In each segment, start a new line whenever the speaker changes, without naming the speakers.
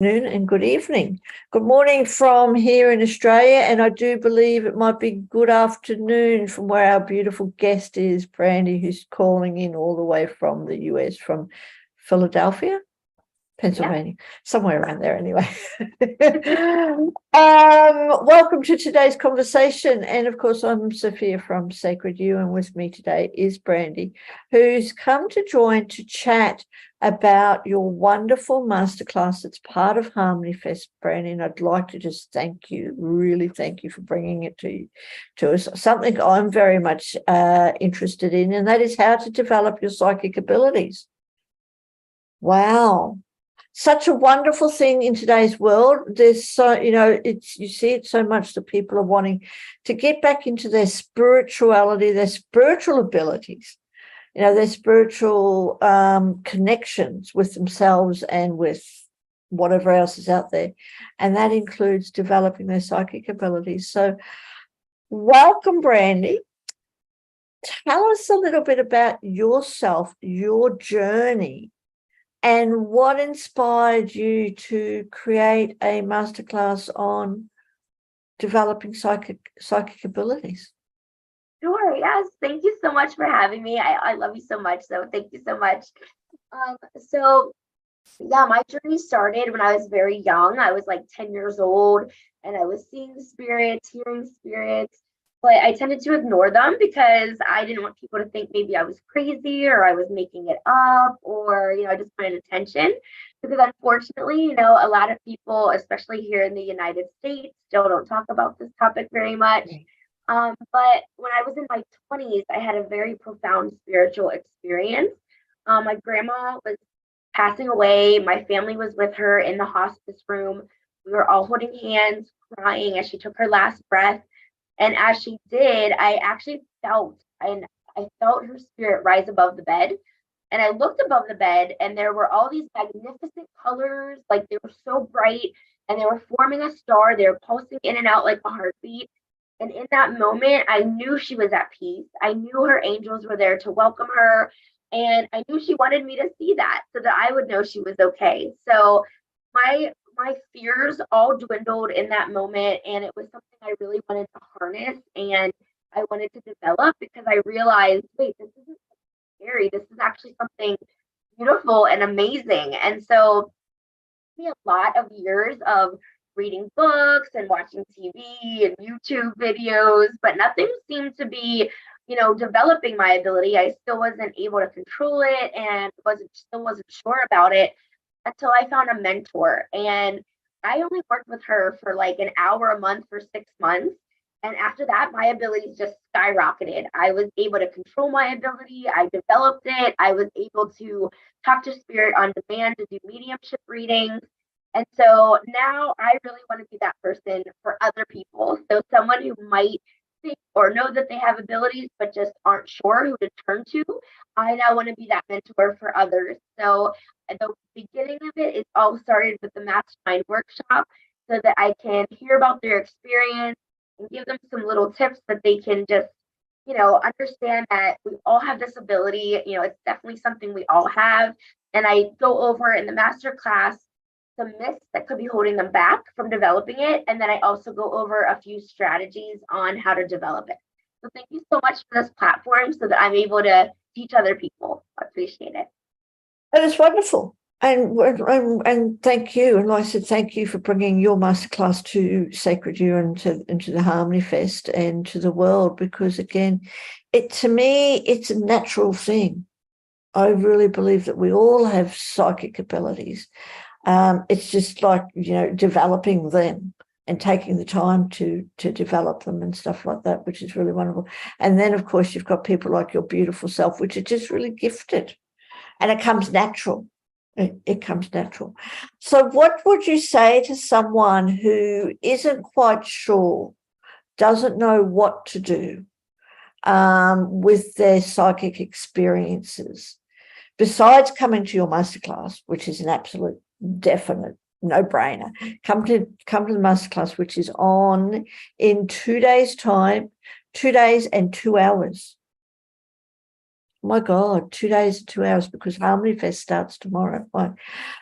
Noon and good evening. Good morning from here in Australia, and I do believe it might be good afternoon from where our beautiful guest is, Brandi, who's calling in all the way from the US, from Philadelphia, Pennsylvania, somewhere around there anyway. Welcome to today's conversation. And of course, I'm Sophia from Sacred You, and with me today is Brandi, who's come to join to chat about your wonderful masterclass. It's part of HarmonyFest, Brandi, and I'd like to just thank you, really thank you for bringing it to us. Something I'm very much interested in, and that is how to develop your psychic abilities. Wow. Such a wonderful thing in today's world. There's so, you see it so much that people are wanting to get back into their spirituality, their spiritual abilities, their spiritual connections with themselves and with whatever else is out there. And that includes developing their psychic abilities. So welcome, Brandi. Tell us a little bit about yourself, your journey, and what inspired you to create a masterclass on developing psychic abilities?
Sure. Yes. Thank you so much for having me. I love you so much. So thank you so much. My journey started when I was very young. I was like 10 years old, and I was seeing spirits, hearing spirits, but I tended to ignore them because I didn't want people to think maybe I was crazy or I was making it up, or, I just wanted attention. Because unfortunately, a lot of people, especially here in the United States, still don't talk about this topic very much. But when I was in my 20s, I had a very profound spiritual experience. My grandma was passing away. My family was with her in the hospice room. We were all holding hands, crying as she took her last breath. And as she did, I actually felt her spirit rise above the bed. And I looked above the bed, and there were all these magnificent colors, like they were so bright, and they were forming a star. They were pulsing in and out like a heartbeat. And in that moment, I knew she was at peace. I knew her angels were there to welcome her. And I knew she wanted me to see that so that I would know she was okay. So my fears all dwindled in that moment. And it was something I really wanted to harness and I wanted to develop, because I realized, wait, this isn't scary. This is actually something beautiful and amazing. And so it took me a lot of years of reading books and watching TV and YouTube videos, but nothing seemed to be, developing my ability. I still wasn't able to control it and still wasn't sure about it until I found a mentor. And I only worked with her for like an hour a month for 6 months. And after that, my abilities just skyrocketed. I was able to control my ability. I developed it. I was able to talk to spirit on demand, to do mediumship readings. And so now I really want to be that person for other people. So someone who might think or know that they have abilities, but just aren't sure who to turn to, I now want to be that mentor for others. So at the beginning of it all started with the mastermind workshop, so that I can hear about their experience and give them some little tips that they can just, understand that we all have this ability. It's definitely something we all have. And I go over in the master class some myths that could be holding them back from developing it. And then I also go over a few strategies on how to develop it. So thank you so much for this platform so that I'm able to teach other people. I appreciate it.
And it's wonderful. And thank you. And like I said, thank you for bringing your masterclass to Sacred You and into the HarmonyFest and to the world, because again, to me, it's a natural thing. I really believe that we all have psychic abilities. It's just like, developing them and taking the time to develop them and stuff like that, which is really wonderful. And then, of course, you've got people like your beautiful self, which are just really gifted. And it comes natural. It comes natural. So what would you say to someone who isn't quite sure, doesn't know what to do with their psychic experiences, besides coming to your masterclass, which is an absolute definite no-brainer? Come to the masterclass, which is on in 2 days' time, 2 days and 2 hours. My God, 2 days and 2 hours, because HarmonyFest starts tomorrow. Fine.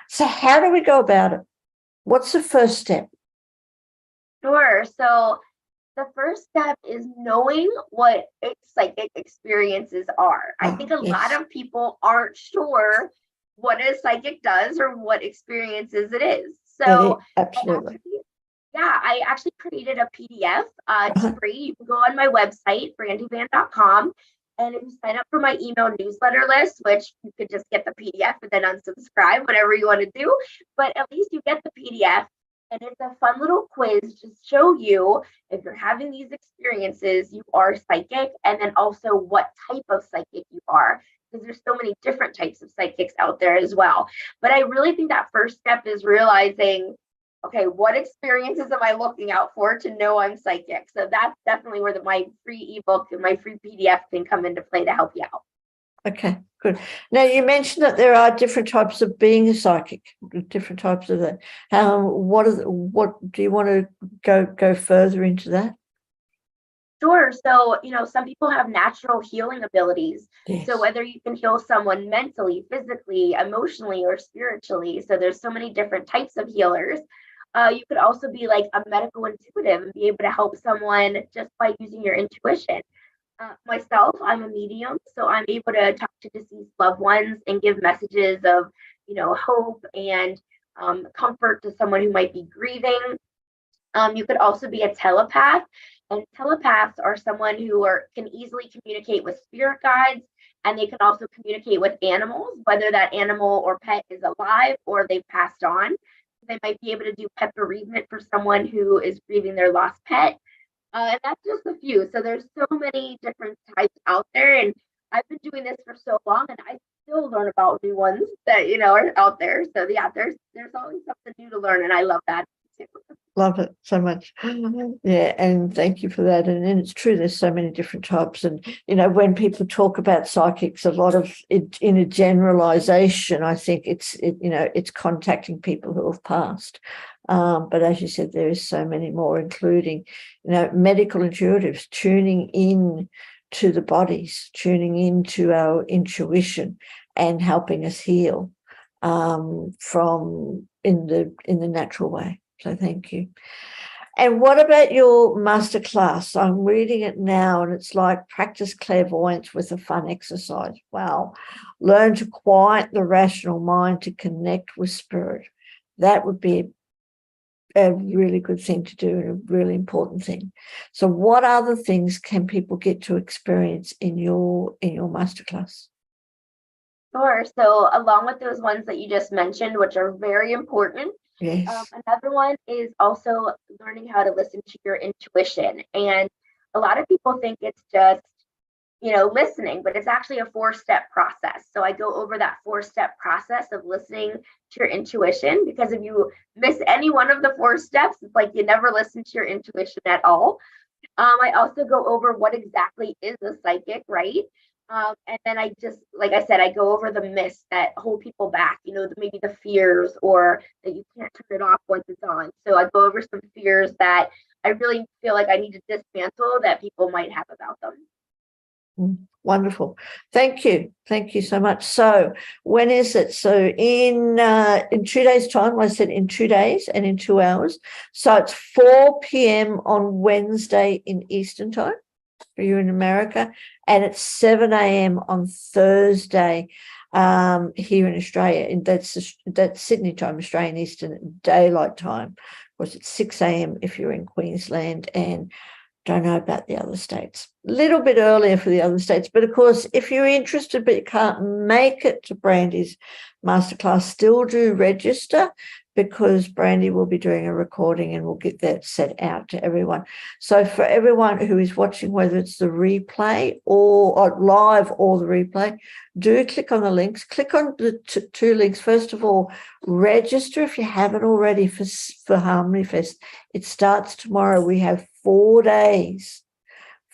So how do we go about it? What's the first step?
Sure. So the first step is knowing what psychic experiences are. I think a lot
Yes.
of people aren't sure what a psychic does or what experiences it is. So
Absolutely.
I actually created a PDF. It's
Uh-huh.
free. You can go on my website, brandyvan.com. And if you sign up for my email newsletter list, which you could just get the PDF and then unsubscribe, whatever you want to do, but at least you get the PDF. And it's a fun little quiz to show you if you're having these experiences, you are psychic, and then also what type of psychic you are, because there's so many different types of psychics out there as well. But I really think that first step is realizing, okay, what experiences am I looking out for to know I'm psychic? So that's definitely where my free ebook and my free PDF can come into play to help you out.
Okay, good. Now, you mentioned that there are different types of being a psychic, different types of that. What do you want to go further into that?
Sure. So, some people have natural healing abilities.
Yes.
So whether you can heal someone mentally, physically, emotionally, or spiritually. So there's so many different types of healers. You could also be like a medical intuitive and be able to help someone just by using your intuition. Myself, I'm a medium, so I'm able to talk to deceased loved ones and give messages of, hope and comfort to someone who might be grieving. You could also be a telepath, and telepaths are someone who can easily communicate with spirit guides, and they can also communicate with animals, whether that animal or pet is alive or they've passed on. They might be able to do pet bereavement for someone who is grieving their lost pet. And that's just a few. So there's so many different types out there, and I've been doing this for so long, and I still learn about new ones that are out there. So yeah, there's always something new to learn, and I love that too.
Love it so much. Yeah, and thank you for that. And it's true, there's so many different types. And, when people talk about psychics, a lot of it in a generalization, I think it's contacting people who have passed. But as you said, there is so many more, including, medical intuitives, tuning in to the bodies, tuning into our intuition and helping us heal from in the natural way. So thank you. And what about your masterclass? I'm reading it now, and it's like practice clairvoyance with a fun exercise. Wow. Learn to quiet the rational mind to connect with spirit. That would be a really good thing to do and a really important thing. So what other things can people get to experience in your masterclass?
Sure. So along with those ones that you just mentioned, which are very important,
Yes.
another one is also learning how to listen to your intuition. And a lot of people think it's just, listening, but it's actually a 4-step process. So I go over that 4-step process of listening to your intuition, because if you miss any one of the 4 steps, it's like you never listen to your intuition at all. I also go over what exactly is a psychic, right? And then I just, like I said, I go over the myths that hold people back, maybe the fears, or that you can't turn it off once it's on. So I go over some fears that I really feel like I need to dismantle that people might have about them.
Wonderful. Thank you. Thank you so much. So when is it? So in 2 days' time, I said in 2 days and in 2 hours. So it's 4 p.m. on Wednesday in Eastern time for you in America, and it's 7 a.m. on Thursday here in Australia. And that's Sydney time, Australian Eastern Daylight Time. Of course, it's 6 a.m. if you're in Queensland, and don't know about the other states. A little bit earlier for the other states. But of course, if you're interested but you can't make it to Brandi's masterclass, still do register, because Brandi will be doing a recording and we'll get that set out to everyone. So for everyone who is watching, whether it's the replay or live or the replay, do click on the links. Click on the 2 links. First of all, register if you haven't already for HarmonyFest. It starts tomorrow. We have 4 days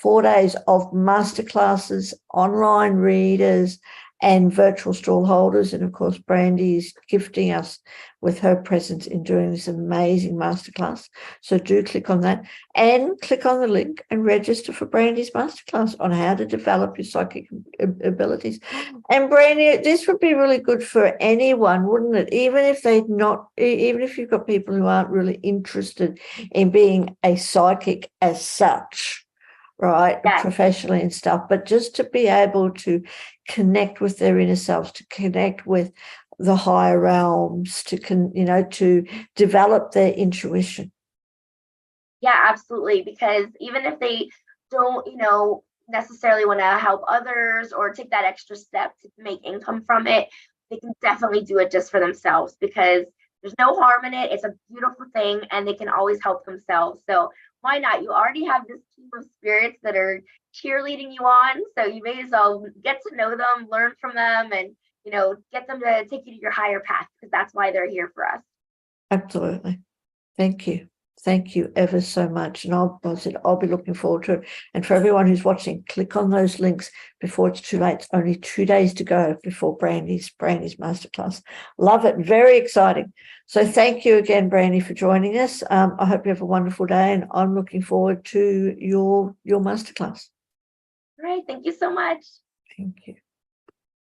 of masterclasses, online readers, and virtual stall holders. And of course, Brandi is gifting us with her presence in doing this amazing masterclass. So do click on that and click on the link and register for Brandi's masterclass on how to develop your psychic abilities. And Brandi, this would be really good for anyone, wouldn't it? Even if you've got people who aren't really interested in being a psychic as such, right,
Yes.
professionally and stuff, but just to be able to connect with their inner selves, to connect with the higher realms, to develop their intuition.
Yeah, absolutely. Because even if they don't, necessarily want to help others or take that extra step to make income from it, they can definitely do it just for themselves, because there's no harm in it. It's a beautiful thing and they can always help themselves. So why not? You already have this team of spirits that are cheerleading you on. So you may as well get to know them, learn from them, and, get them to take you to your higher path, because that's why they're here for us.
Absolutely. Thank you. Thank you ever so much. And I'll be looking forward to it. And for everyone who's watching, click on those links before it's too late. It's only 2 days to go before Brandi's masterclass. Love it. Very exciting. So thank you again, Brandi, for joining us. I hope you have a wonderful day, and I'm looking forward to your masterclass.
All right. Thank you so much.
Thank you.